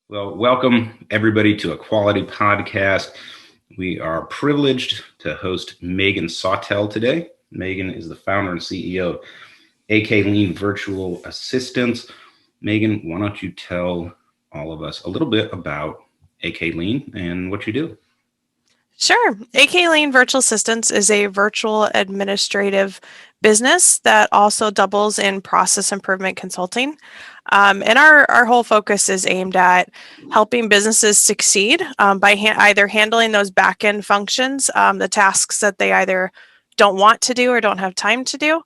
Well, welcome everybody to a quality podcast. We are privileged to host Megan Sawtelle today. Megan is the founder and CEO of AK Lean Virtual Assistants. Megan, why don't you tell all of us a little bit about AK Lean and what you do? Sure. AK Lean Virtual Assistants is a virtual administrative business that also doubles in process improvement consulting. And our whole focus is aimed at helping businesses succeed by either handling those back end functions, the tasks that they either don't want to do or don't have time to do,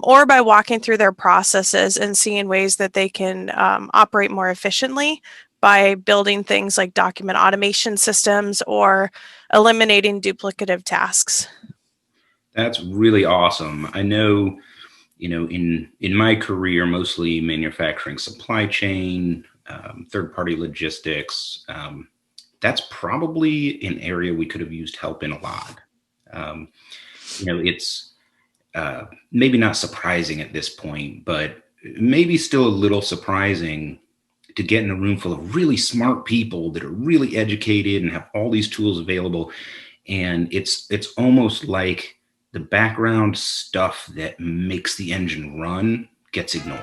or by walking through their processes and seeing ways that they can operate more efficiently by building things like document automation systems or eliminating duplicative tasks. That's really awesome. I know, in my career, mostly manufacturing supply chain, third-party logistics. That's probably an area we could have used help in a lot. Um, it's maybe not surprising at this point, but maybe still a little surprising to get in a room full of really smart people that are really educated and have all these tools available. And it's almost like the background stuff that makes the engine run gets ignored.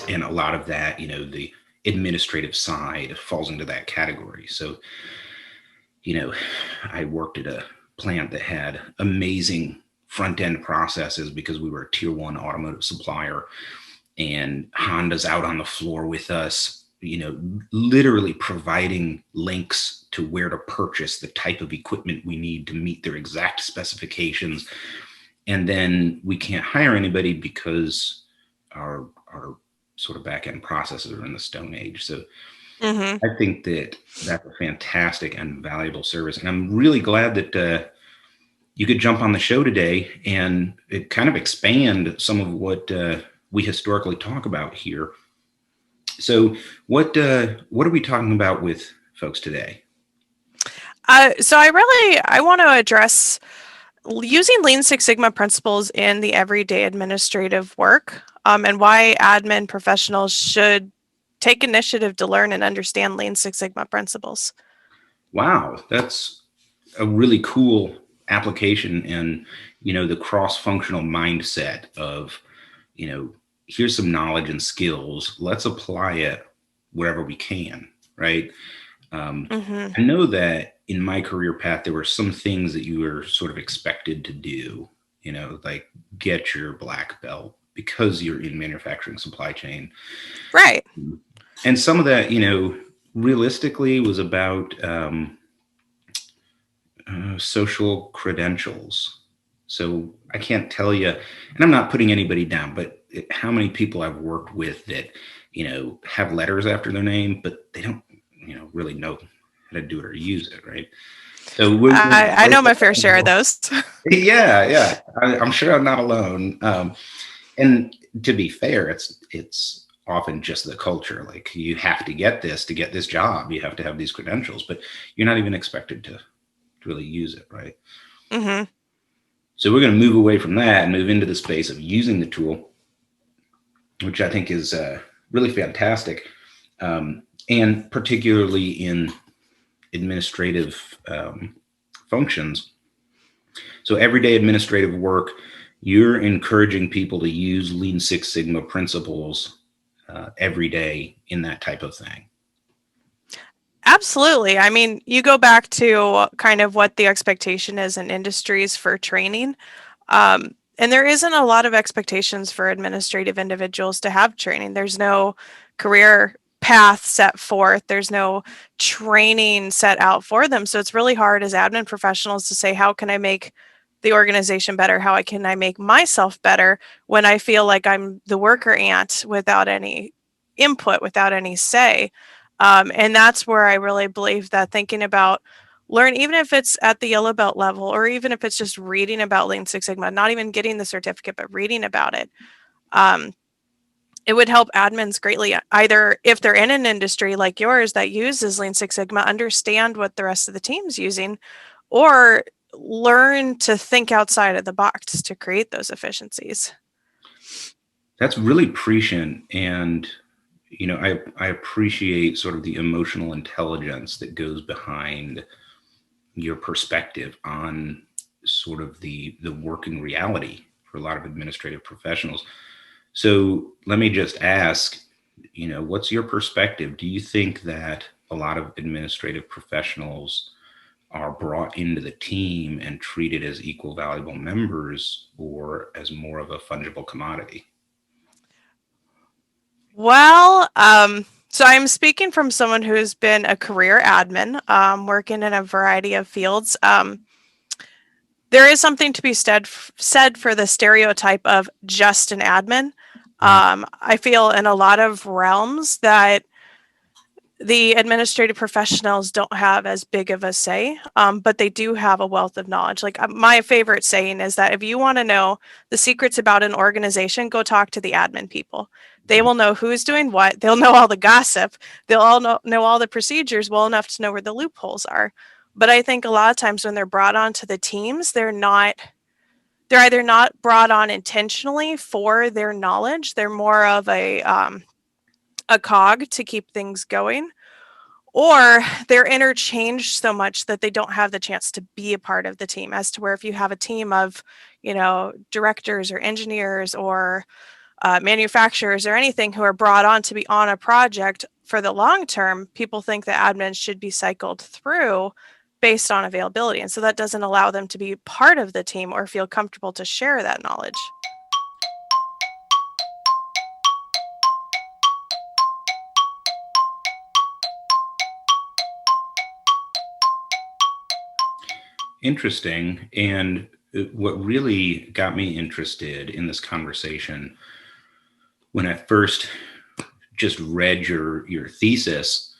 And a lot of that, the administrative side falls into that category. So, I worked at a plant that had amazing front end processes because we were a tier one automotive supplier, and Honda's out on the floor with us, literally providing links to where to purchase the type of equipment we need to meet their exact specifications. And then we can't hire anybody because our sort of back end processes are in the Stone Age. So Mm-hmm. I think that that's a fantastic and valuable service. And I'm really glad that you could jump on the show today and it kind of expand some of what we historically talk about here. So what are we talking about with folks today? So I want to address using Lean Six Sigma principles in the everyday administrative work, and why admin professionals should take initiative to learn and understand Lean Six Sigma principles. Wow, that's a really cool application, and the cross-functional mindset of here's some knowledge and skills, let's apply it wherever we can, right? Mm-hmm. I know that in my career path there were some things that you were sort of expected to do, like get your black belt because you're in manufacturing supply chain. Right. And some of that, realistically was about social credentials. So I can't tell you, and I'm not putting anybody down, but how many people I've worked with that, have letters after their name, but they don't, really know how to do it or use it, right? So I know my fair share of those. yeah. I'm sure I'm not alone. And to be fair, it's often just the culture. Like you have to get this to get this job. You have to have these credentials, but you're not even expected to really use it, right? Mm-hmm. So we're going to move away from that and move into the space of using the tool, which I think is really fantastic, and particularly in administrative functions. So everyday administrative work, you're encouraging people to use Lean Six Sigma principles every day in that type of thing. Absolutely. I mean, you go back to kind of what the expectation is in industries for training. And there isn't a lot of expectations for administrative individuals to have training. There's no career path set forth, there's no training set out for them. So it's really hard as admin professionals to say, how can I make the organization better? How can I make myself better when I feel like I'm the worker ant without any input, without any say? And that's where I really believe that thinking about learn, even if it's at the yellow belt level, or even if it's just reading about Lean Six Sigma, not even getting the certificate, but reading about it, um, it would help admins greatly. Either if they're in an industry like yours that uses Lean Six Sigma, understand what the rest of the team's using, or learn to think outside of the box to create those efficiencies. That's really prescient. And, I appreciate sort of the emotional intelligence that goes behind your perspective on sort of the working reality for a lot of administrative professionals. So let me just ask, what's your perspective? Do you think that a lot of administrative professionals are brought into the team and treated as equal valuable members, or as more of a fungible commodity? Well, so I'm speaking from someone who's been a career admin, working in a variety of fields. There is something to be said for the stereotype of just an admin. I feel in a lot of realms that the administrative professionals don't have as big of a say, but they do have a wealth of knowledge. Like my favorite saying is that if you want to know the secrets about an organization, go talk to the admin people. They will know who's doing what. They'll know all the gossip. They'll all know all the procedures well enough to know where the loopholes are. But I think a lot of times when they're brought onto the teams, they're either not brought on intentionally for their knowledge. They're more of a cog to keep things going, or they're interchanged so much that they don't have the chance to be a part of the team. As to where if you have a team of, directors or engineers or manufacturers or anything who are brought on to be on a project for the long term, people think that admins should be cycled through based on availability. And so that doesn't allow them to be part of the team or feel comfortable to share that knowledge. Interesting. And what really got me interested in this conversation when I first just read your thesis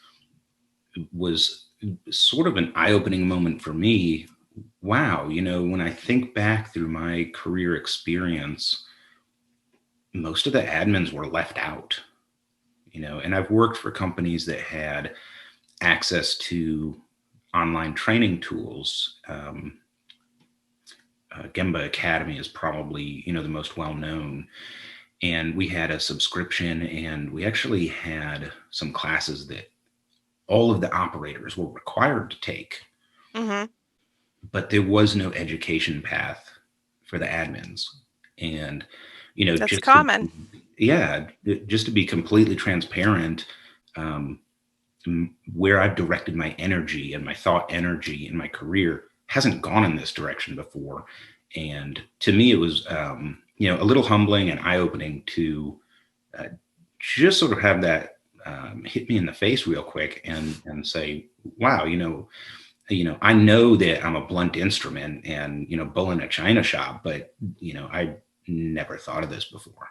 was sort of an eye-opening moment for me. Wow, when I think back through my career experience, most of the admins were left out, and I've worked for companies that had access to online training tools. Gemba Academy is probably, the most well-known. And we had a subscription, and we actually had some classes that all of the operators were required to take. Mm-hmm. But there was no education path for the admins. And, That's common. Just to be completely transparent, where I've directed my energy and my thought energy in my career hasn't gone in this direction before. And to me, it was, a little humbling and eye-opening to just sort of have that hit me in the face real quick and say, wow, I know that I'm a blunt instrument and, bull in a china shop, but, I never thought of this before,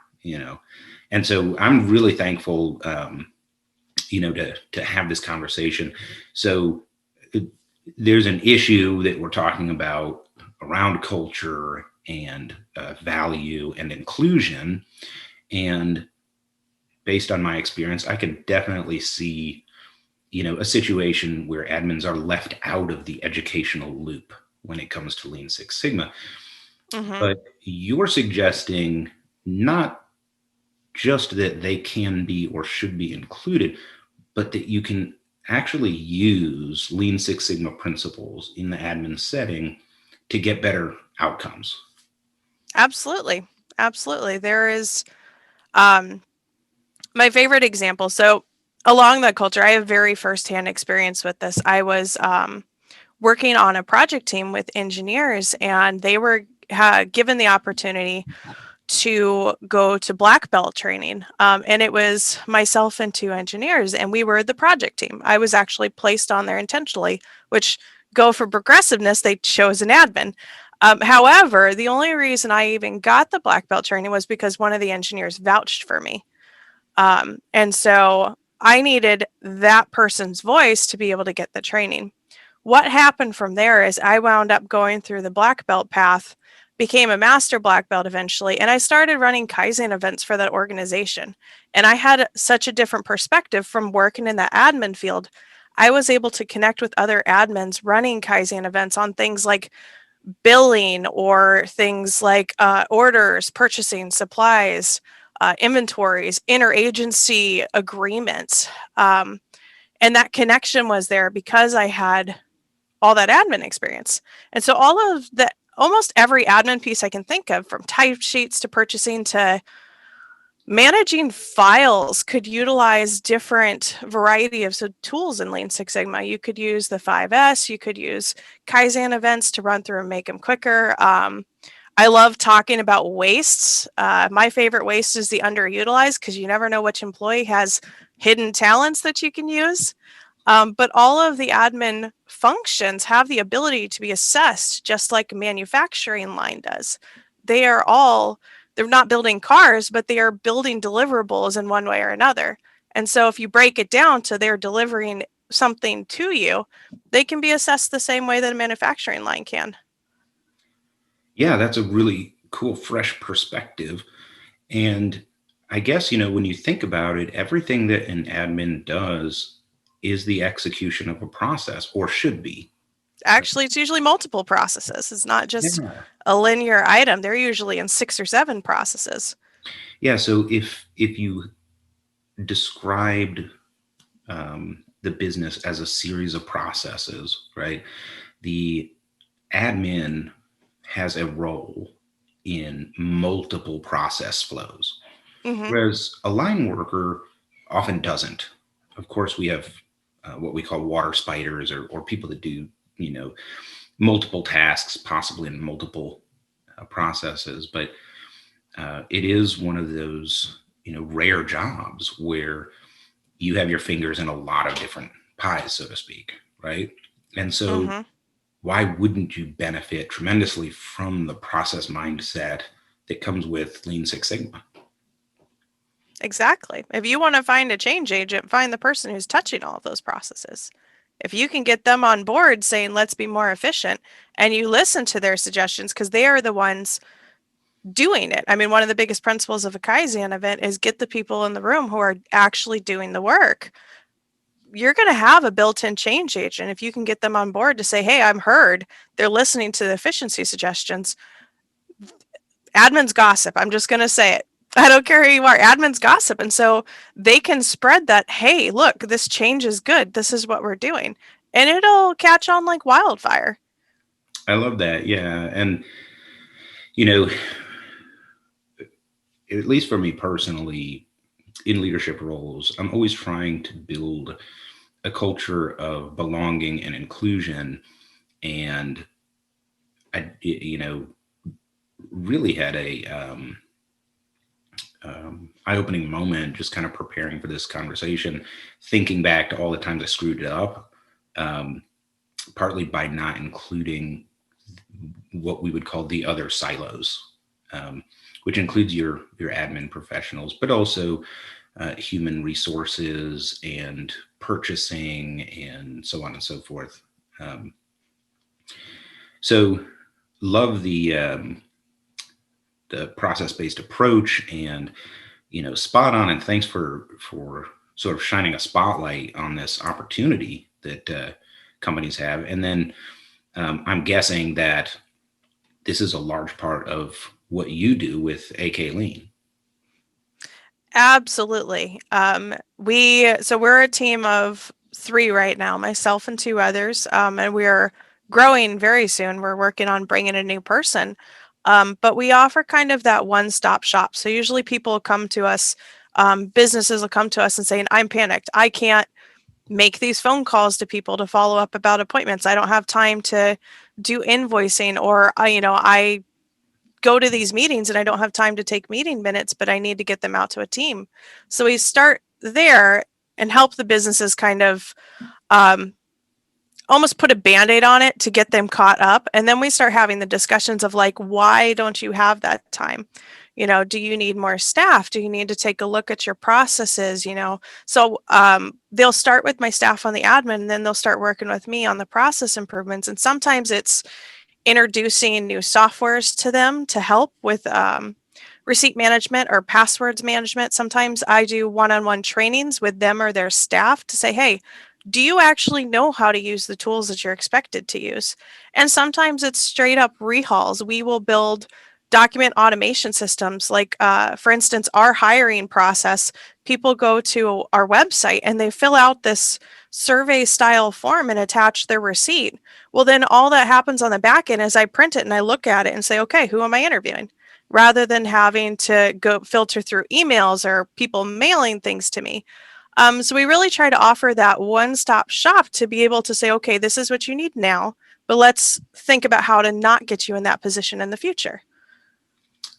and so I'm really thankful, to have this conversation. So there's an issue that we're talking about around culture and value and inclusion. And based on my experience, I can definitely see, a situation where admins are left out of the educational loop when it comes to Lean Six Sigma. Mm-hmm. But you're suggesting not just that they can be or should be included, but that you can actually use Lean Six Sigma principles in the admin setting to get better outcomes. Absolutely. Absolutely. There is my favorite example. So along that culture, I have very firsthand experience with this. I was working on a project team with engineers, and they were given the opportunity to go to black belt training. And it was myself and two engineers, and we were the project team. I was actually placed on there intentionally, which go for progressiveness, they chose an admin. However, the only reason I even got the black belt training was because one of the engineers vouched for me. And so I needed that person's voice to be able to get the training. What happened from there is I wound up going through the black belt path, became a master black belt eventually, and I started running Kaizen events for that organization. And I had such a different perspective from working in the admin field. I was able to connect with other admins running Kaizen events on things like billing or things like orders, purchasing, supplies, inventories, interagency agreements. And that connection was there because I had all that admin experience. And so all of the almost every admin piece I can think of, from type sheets to purchasing to managing files, could utilize different variety of tools in Lean Six Sigma. You could use the 5S, you could use Kaizen events to run through and make them quicker. I love talking about wastes. My favorite waste is the underutilized, because you never know which employee has hidden talents that you can use. But all of the admin functions have the ability to be assessed just like a manufacturing line does. They're not building cars, but they are building deliverables in one way or another. And so if you break it down to they're delivering something to you, they can be assessed the same way that a manufacturing line can. Yeah, that's a really cool, fresh perspective. And I guess, when you think about it, everything that an admin does is the execution of a process, or should be. Actually, it's usually multiple processes. It's not just Yeah. a linear item. They're usually in 6 or 7 processes. Yeah. So if you described the business as a series of processes, right? The admin has a role in multiple process flows, Mm-hmm. whereas a line worker often doesn't. Of course, we have what we call water spiders, or people that do, multiple tasks, possibly in multiple processes. But it is one of those, rare jobs where you have your fingers in a lot of different pies, so to speak, right? And so Mm-hmm. why wouldn't you benefit tremendously from the process mindset that comes with Lean Six Sigma? Exactly. If you want to find a change agent, find the person who's touching all of those processes. If you can get them on board saying, let's be more efficient, and you listen to their suggestions, because they are the ones doing it. I mean, one of the biggest principles of a Kaizen event is get the people in the room who are actually doing the work. You're going to have a built-in change agent if you can get them on board to say, hey, I'm heard. They're listening to the efficiency suggestions. Admins gossip. I'm just going to say it. I don't care who you are. Admins gossip. And so they can spread that, hey, look, this change is good. This is what we're doing. And it'll catch on like wildfire. I love that. Yeah. And, you know, at least for me personally, in leadership roles, I'm always trying to build a culture of belonging and inclusion. And I, really had a eye-opening moment just kind of preparing for this conversation, thinking back to all the times I screwed it up, partly by not including what we would call the other silos, which includes your admin professionals, but also human resources and purchasing and so on and so forth. So love the process-based approach, and spot on. And thanks for sort of shining a spotlight on this opportunity that companies have. And then I'm guessing that this is a large part of what you do with AK Lean. Absolutely. We're a team of 3 right now, myself and 2 others, and we're growing very soon. We're working on bringing a new person, but we offer kind of that one-stop shop. So usually people come to us, businesses will come to us and saying, "I'm panicked. I can't make these phone calls to people to follow up about appointments. I don't have time to do invoicing, or I go to these meetings and I don't have time to take meeting minutes, but I need to get them out to a team." So we start there and help the businesses kind of almost put a band-aid on it to get them caught up. And then we start having the discussions of like, why don't you have that time? Do you need more staff? Do you need to take a look at your processes? So they'll start with my staff on the admin, and then they'll start working with me on the process improvements. And sometimes it's introducing new softwares to them to help with receipt management or passwords management. Sometimes I do one-on-one trainings with them or their staff to say, hey, do you actually know how to use the tools that you're expected to use? And sometimes it's straight up rehauls. We will build document automation systems. Like, for instance, our hiring process, people go to our website and they fill out this survey style form and attach their receipt. Well, then all that happens on the back end is I print it and I look at it and say, okay, who am I interviewing? Rather than having to go filter through emails or people mailing things to me. So we really try to offer that one-stop shop to be able to say, okay, this is what you need now, but let's think about how to not get you in that position in the future.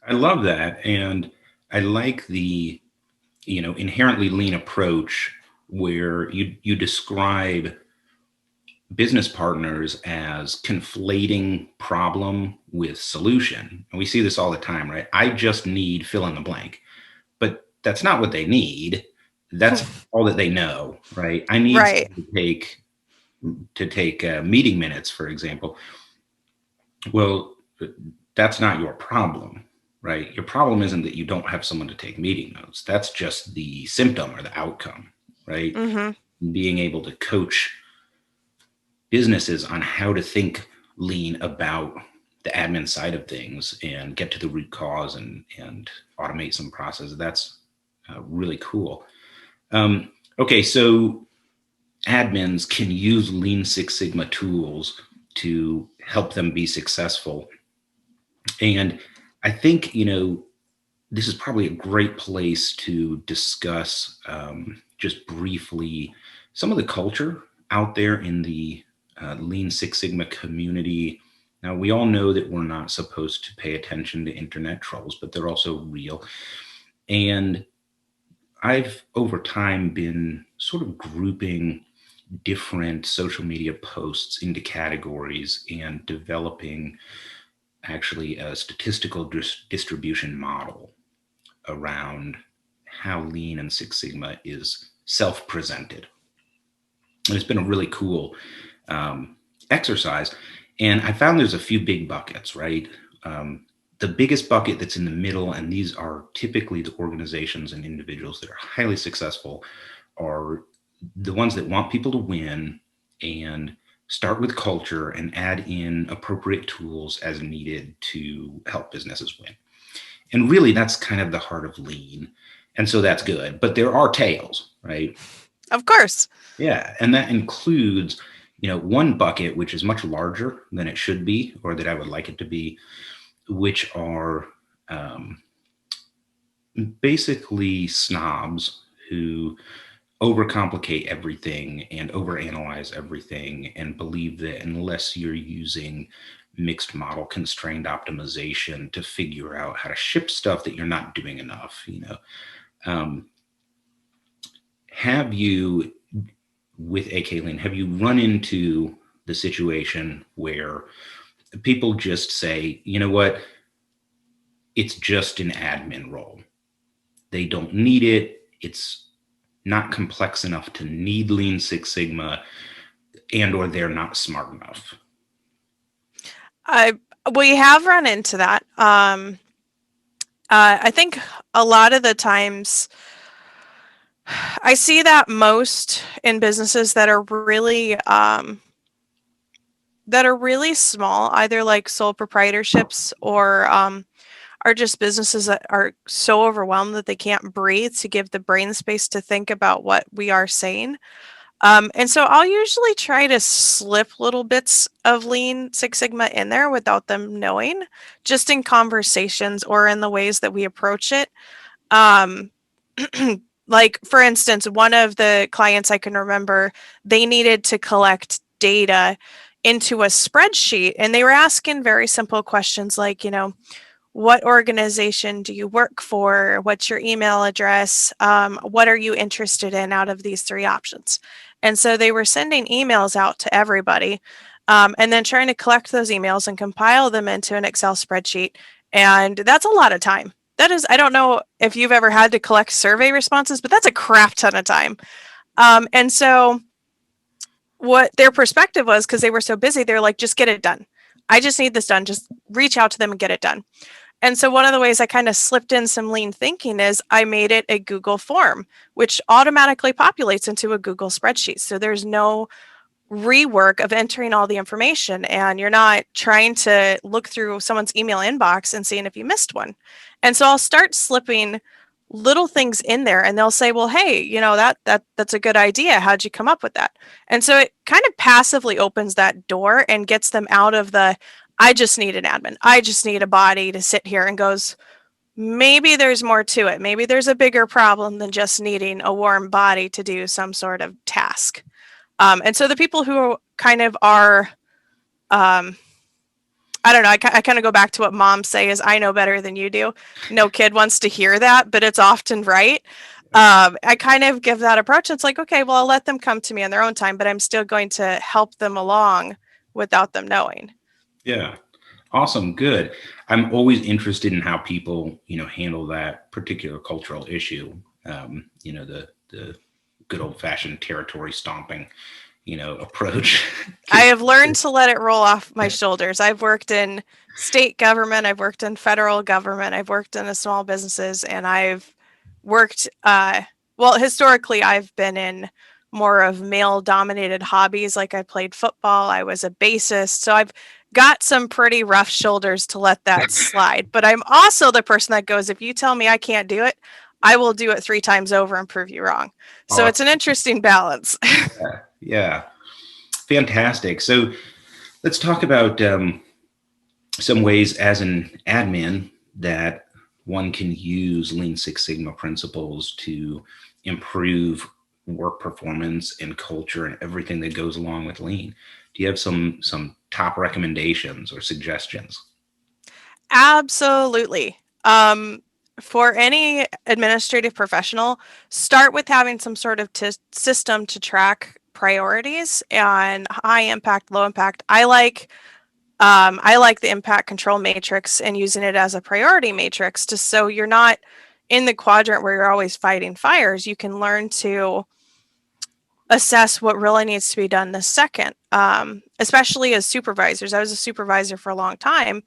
I love that. And I like the, inherently lean approach where you describe business partners as conflating problem with solution. And we see this all the time, right? I just need fill in the blank, but that's not what they need. That's all that they know, right? I need Right. to take meeting minutes, for example. Well, that's not your problem, right? Your problem isn't that you don't have someone to take meeting notes. That's just the symptom or the outcome, right? Mm-hmm. Being able to coach businesses on how to think lean about the admin side of things and get to the root cause and automate some processes. That's really cool. Okay, so admins can use Lean Six Sigma tools to help them be successful. And I think, this is probably a great place to discuss just briefly some of the culture out there in the Lean Six Sigma community. Now, we all know that we're not supposed to pay attention to internet trolls, but they're also real. And I've over time been sort of grouping different social media posts into categories and developing actually a statistical distribution model around how Lean and Six Sigma is self-presented. And it's been a really cool exercise. And I found there's a few big buckets, right? The biggest bucket that's in the middle, and these are typically the organizations and individuals that are highly successful, are the ones that want people to win and start with culture and add in appropriate tools as needed to help businesses win. And really, that's kind of the heart of Lean. And so that's good. But there are tails, right? Of course. Yeah. And that includes, one bucket, which is much larger than it should be, or that I would like it to be, which are basically snobs who overcomplicate everything and overanalyze everything and believe that unless you're using mixed model constrained optimization to figure out how to ship stuff, that you're not doing enough. Have you, with AK Lean, have you run into the situation where people just say, you know what, it's just an admin role, they don't need it, it's not complex enough to need Lean Six Sigma, and or they're not smart enough? We have run into that. I think a lot of the times I see that most in businesses that are really small, either like sole proprietorships or are just businesses that are so overwhelmed that they can't breathe to give the brain space to think about what we are saying. And so I'll usually try to slip little bits of Lean Six Sigma in there without them knowing, just in conversations or in the ways that we approach it. Um, like, for instance, one of the clients I can remember, they needed to collect data into a spreadsheet, and they were asking very simple questions like, what organization do you work for? What's your email address? What are you interested in out of these three options? And so they were sending emails out to everybody, and then trying to collect those emails and compile them into an Excel spreadsheet. And that's a lot of time. That is, I don't know if you've ever had to collect survey responses, but that's a crap ton of time. And so what their perspective was, because they were so busy, they're like, just get it done. I just need this done. Just reach out to them and get it done. And so one of the ways I kind of slipped in some lean thinking is I made it a Google form, which automatically populates into a Google spreadsheet. So there's no rework of entering all the information, and you're not trying to look through someone's email inbox and seeing if you missed one. And so I'll start slipping little things in there, and they'll say, well, hey, you know, that's a good idea. How'd you come up with that? And so it kind of passively opens that door and gets them out of the, I just need an admin, I just need a body to sit here, and goes, maybe there's more to it. Maybe there's a bigger problem than just needing a warm body to do some sort of task. And so the people who kind of are, I don't know, I kind of go back to what moms say is, I know better than you do. No kid wants to hear that, but it's often right. I kind of give that approach. It's like, okay, well, I'll let them come to me on their own time, but I'm still going to help them along without them knowing. Yeah. Awesome. Good. I'm always interested in how people, handle that particular cultural issue. The good old fashioned territory stomping, approach. I have learned to let it roll off my shoulders. I've worked in state government, I've worked in federal government, I've worked in small businesses, and I've worked, historically, I've been in more of male dominated hobbies. Like I played football, I was a bassist. So I've got some pretty rough shoulders to let that slide. But I'm also the person that goes, if you tell me I can't do it, I will do it 3 times over and prove you wrong. So it's an interesting balance. Yeah. Fantastic. So let's talk about some ways as an admin that one can use Lean Six Sigma principles to improve work performance and culture and everything that goes along with Lean. Do you have some top recommendations or suggestions? Absolutely. For any administrative professional, start with having some sort of system to track priorities and high impact, low impact. I like the impact control matrix and using it as a priority matrix, just so you're not in the quadrant where you're always fighting fires. You can learn to assess what really needs to be done this second, especially as supervisors. I was a supervisor for a long time,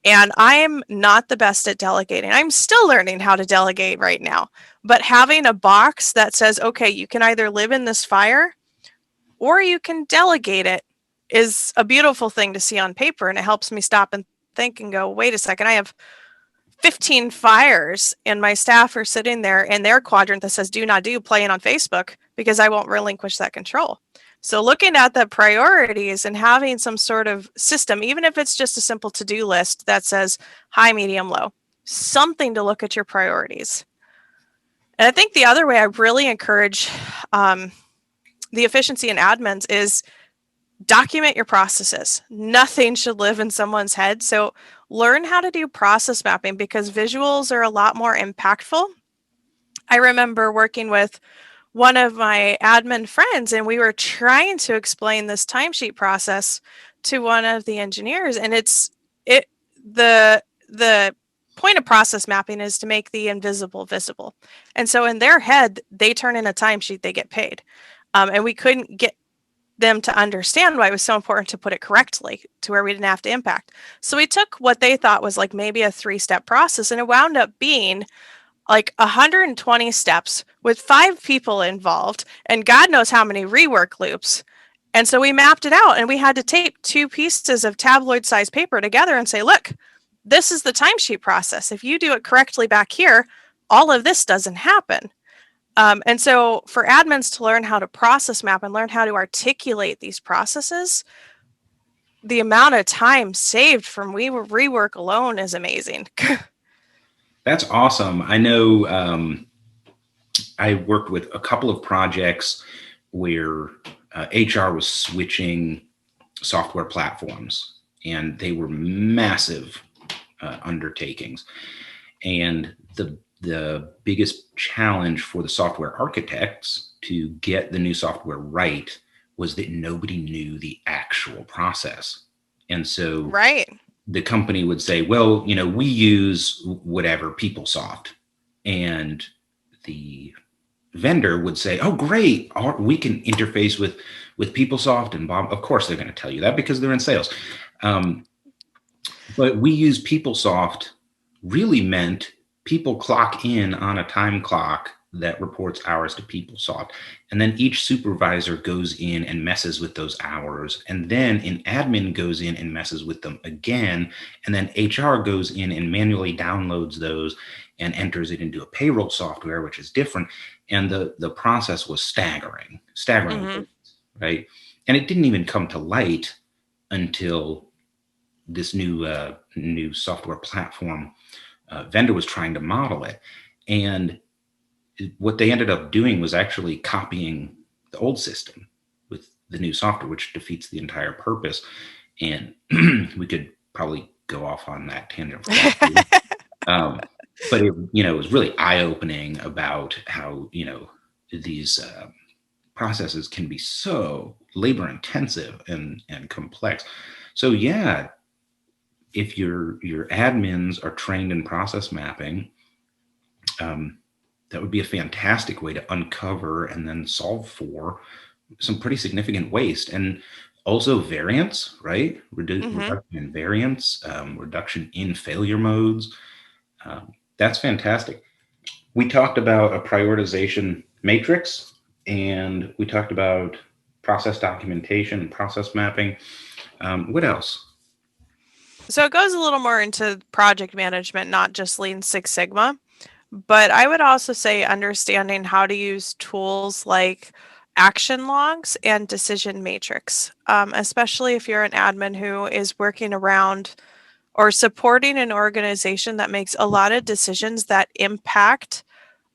and I am not the best at delegating. I'm still learning how to delegate right now. But having a box that says, okay, you can either live in this fire or you can delegate it, is a beautiful thing to see on paper. And it helps me stop and think and go, wait a second, I have 15 fires and my staff are sitting there in their quadrant that says do not do, playing on Facebook, because I won't relinquish that control. So looking at the priorities and having some sort of system, even if it's just a simple to-do list that says high, medium, low, something to look at your priorities. And I think the other way I really encourage the efficiency in admins is document your processes. Nothing should live in someone's head. So learn how to do process mapping, because visuals are a lot more impactful. I remember working with one of my admin friends, and we were trying to explain this timesheet process to one of the engineers, and the point of process mapping is to make the invisible visible. And so in their head, they turn in a timesheet, they get paid. And we couldn't get them to understand why it was so important to put it correctly to where we didn't have to impact. So we took what they thought was like maybe a 3-step process, and it wound up being like 120 steps with 5 people involved and God knows how many rework loops. And so we mapped it out, and we had to tape 2 pieces of tabloid sized paper together and say, look, this is the timesheet process. If you do it correctly back here, all of this doesn't happen. And so for admins to learn how to process map and learn how to articulate these processes, the amount of time saved from rework alone is amazing. That's awesome. I know I worked with a couple of projects where HR was switching software platforms, and they were massive undertakings. And the biggest challenge for the software architects to get the new software right was that nobody knew the actual process. And so right. The company would say, well, we use whatever PeopleSoft. And the vendor would say, oh, great, we can interface with PeopleSoft and Bob. Of course, they're going to tell you that because they're in sales. But we use PeopleSoft really meant people clock in on a time clock that reports hours to PeopleSoft. And then each supervisor goes in and messes with those hours. And then an admin goes in and messes with them again. And then HR goes in and manually downloads those and enters it into a payroll software, which is different. And the process was staggering, Mm-hmm. right? And it didn't even come to light until this new software platform vendor was trying to model it. And what they ended up doing was actually copying the old system with the new software, which defeats the entire purpose. And we could probably go off on that tangent for that. But it, it was really eye-opening about how, these processes can be so labor-intensive and complex. So yeah, if your admins are trained in process mapping, that would be a fantastic way to uncover and then solve for some pretty significant waste, and also variance, right? Reduction in variance, reduction in failure modes. That's fantastic. We talked about a prioritization matrix, and we talked about process documentation and process mapping. What else? So it goes a little more into project management, not just Lean Six Sigma. But I would also say understanding how to use tools like action logs and decision matrix, especially if you're an admin who is working around or supporting an organization that makes a lot of decisions that impact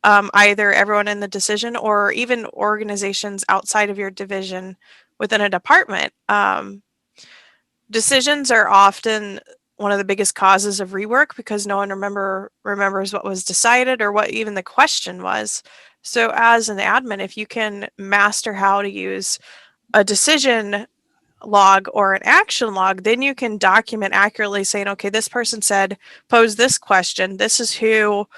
either everyone in the decision or even organizations outside of your division within a department. Decisions are often one of the biggest causes of rework because no one remembers what was decided or what even the question was. So as an admin, if you can master how to use a decision log or an action log, then you can document accurately saying, okay, this person said, pose this question. This is who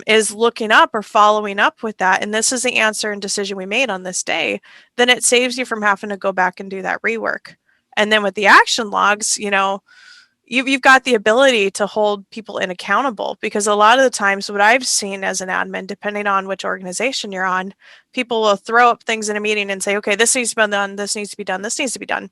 is looking up or following up with that. And this is the answer and decision we made on this day. Then it saves you from having to go back and do that rework. And then with the action logs, you've got the ability to hold people accountable, because a lot of the times what I've seen as an admin, depending on which organization you're on, people will throw up things in a meeting and say, okay, this needs to be done, this needs to be done, this needs to be done.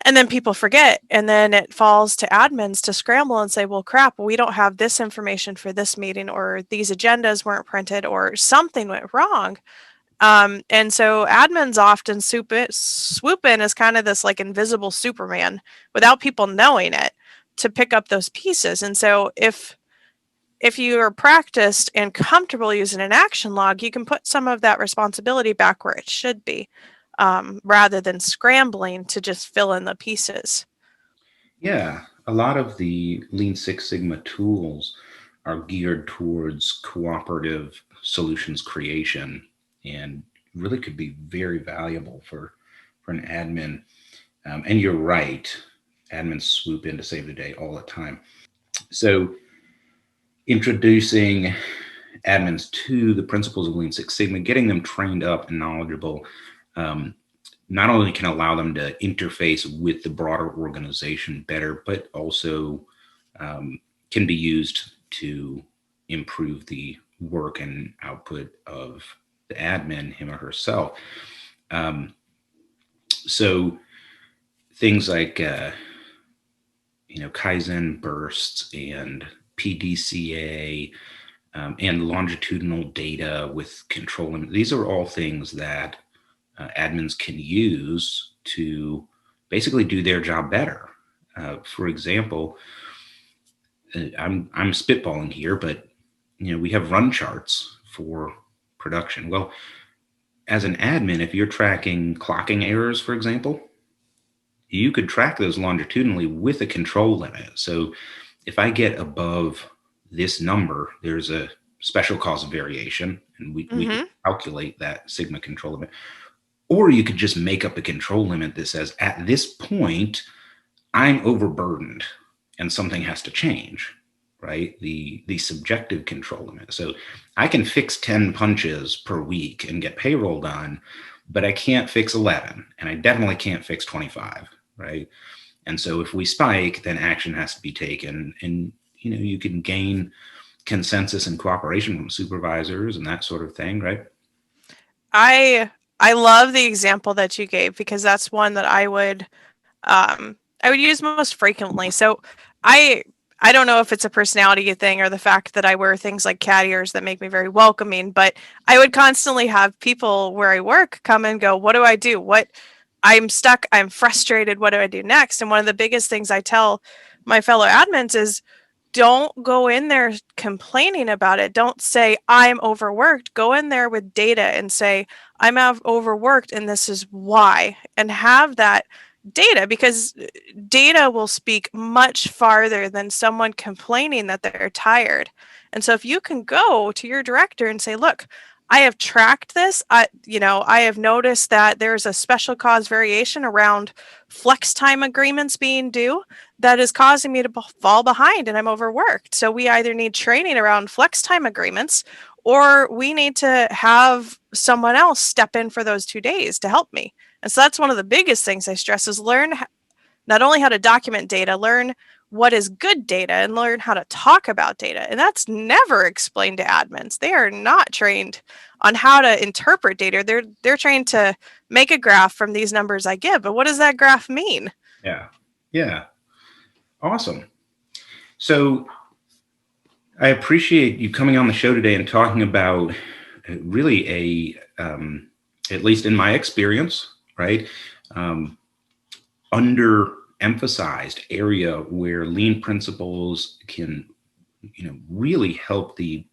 And then people forget, and then it falls to admins to scramble and say, well, crap, we don't have this information for this meeting, or these agendas weren't printed, or something went wrong. And so admins often swoop in as kind of this like invisible Superman without people knowing it to pick up those pieces. And so if you are practiced and comfortable using an action log, you can put some of that responsibility back where it should be, rather than scrambling to just fill in the pieces. Yeah, a lot of the Lean Six Sigma tools are geared towards cooperative solutions creation, and really could be very valuable for an admin. And you're right, admins swoop in to save the day all the time. So introducing admins to the principles of Lean Six Sigma, getting them trained up and knowledgeable, not only can allow them to interface with the broader organization better, but also can be used to improve the work and output of the admin, him or herself. So things like Kaizen bursts and PDCA, and longitudinal data with control. These are all things that admins can use to basically do their job better. For example, I'm spitballing here, but we have run charts for production. Well, as an admin, if you're tracking clocking errors, for example, you could track those longitudinally with a control limit. So if I get above this number, there's a special cause of variation, and we can calculate that sigma control limit. Or you could just make up a control limit that says, at this point, I'm overburdened and something has to change, right? The subjective control limit. So I can fix 10 punches per week and get payroll done, but I can't fix 11, and I definitely can't fix 25, right? And so if we spike, then action has to be taken. And you can gain consensus and cooperation from supervisors and that sort of thing, right? I love the example that you gave because that's one that I would use most frequently. So I I don't know if it's a personality thing or the fact that I wear things like cat ears that make me very welcoming, but I would constantly have people where I work come and go, "What do I do? What I'm stuck, I'm frustrated, what do I do next?" And one of the biggest things I tell my fellow admins is don't go in there complaining about it. Don't say, I'm overworked. Go in there with data and say, overworked and this is why. And have that data because data will speak much farther than someone complaining that they're tired. And so if you can go to your director and say, look, I have tracked this. I have noticed that there's a special cause variation around flex time agreements being due that is causing me to fall behind and I'm overworked. So we either need training around flex time agreements or we need to have someone else step in for those 2 days to help me. And so that's one of the biggest things I stress is learn not only how to document data, learn what is good data and learn how to talk about data. And that's never explained to admins. They are not trained on how to interpret data. They're trained to make a graph from these numbers I give. But what does that graph mean? Yeah. Yeah. Awesome. So I appreciate you coming on the show today and talking about really at least in my experience, right? Underemphasized area where lean principles can, really help the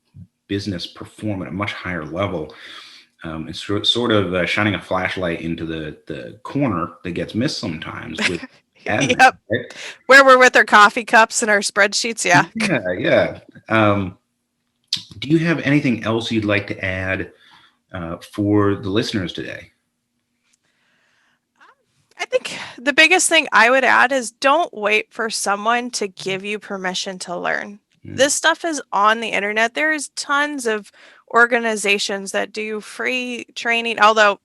business perform at a much higher level. It's sort of shining a flashlight into the corner that gets missed sometimes with admin, Yep. right? Where we're with our coffee cups and our spreadsheets. Yeah. Yeah. Do you have anything else you'd like to add for the listeners today? I think the biggest thing I would add is don't wait for someone to give you permission to learn. This stuff is on the internet. There's tons of organizations that do free training, although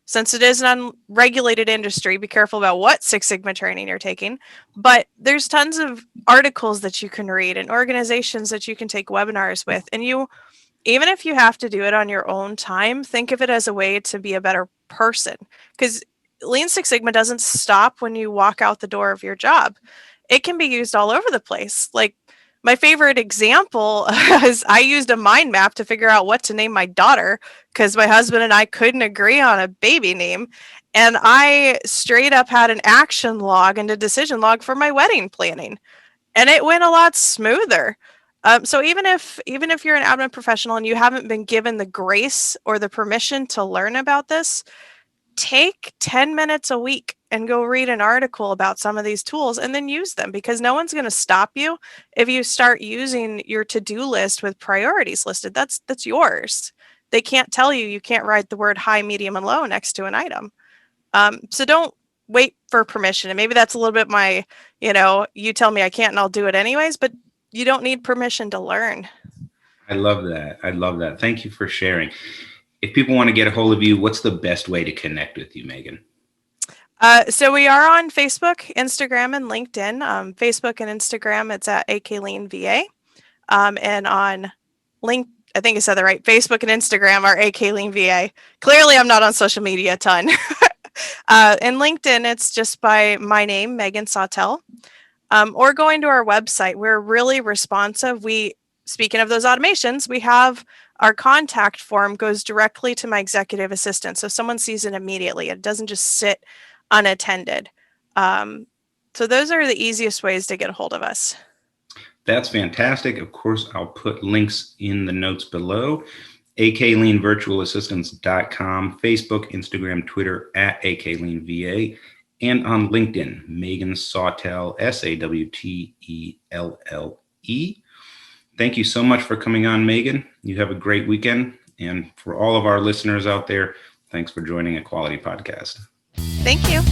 since it is an unregulated industry, be careful about what Six Sigma training you're taking. But there's tons of articles that you can read and organizations that you can take webinars with. And even if you have to do it on your own time, think of it as a way to be a better person. Because Lean Six Sigma doesn't stop when you walk out the door of your job. It can be used all over the place. Like my favorite example is I used a mind map to figure out what to name my daughter because my husband and I couldn't agree on a baby name. And I straight up had an action log and a decision log for my wedding planning. And it went a lot smoother. So even if you're an admin professional and you haven't been given the grace or the permission to learn about this, take 10 minutes a week and go read an article about some of these tools and then use them because no one's going to stop you if you start using your to-do list with priorities listed. That's yours. They can't tell you can't write the word high, medium, and low next to an item. So don't wait for permission. And maybe that's a little bit my, you tell me I can't and I'll do it anyways, but you don't need permission to learn. I love that. Thank you for sharing. If people want to get a hold of you, what's the best way to connect with you, Megan? So we are on Facebook, Instagram, and LinkedIn. Facebook and Instagram, it's at AKLeanVA. And on I think I said that right. Facebook and Instagram are AKLeanVA. Clearly, I'm not on social media a ton. And LinkedIn, it's just by my name, Megan Sawtelle. Or going to our website. We're really responsive. Speaking of those automations, we have our contact form goes directly to my executive assistant. So someone sees it immediately. It doesn't just sit unattended. So those are the easiest ways to get a hold of us. That's fantastic. Of course, I'll put links in the notes below. akleanvirtualassistance.com, Facebook, Instagram, Twitter at akleanva, and on LinkedIn, Megan Sawtelle, Sawtelle. Thank you so much for coming on, Megan. You have a great weekend. And for all of our listeners out there, thanks for joining a Quality Podcast. Thank you.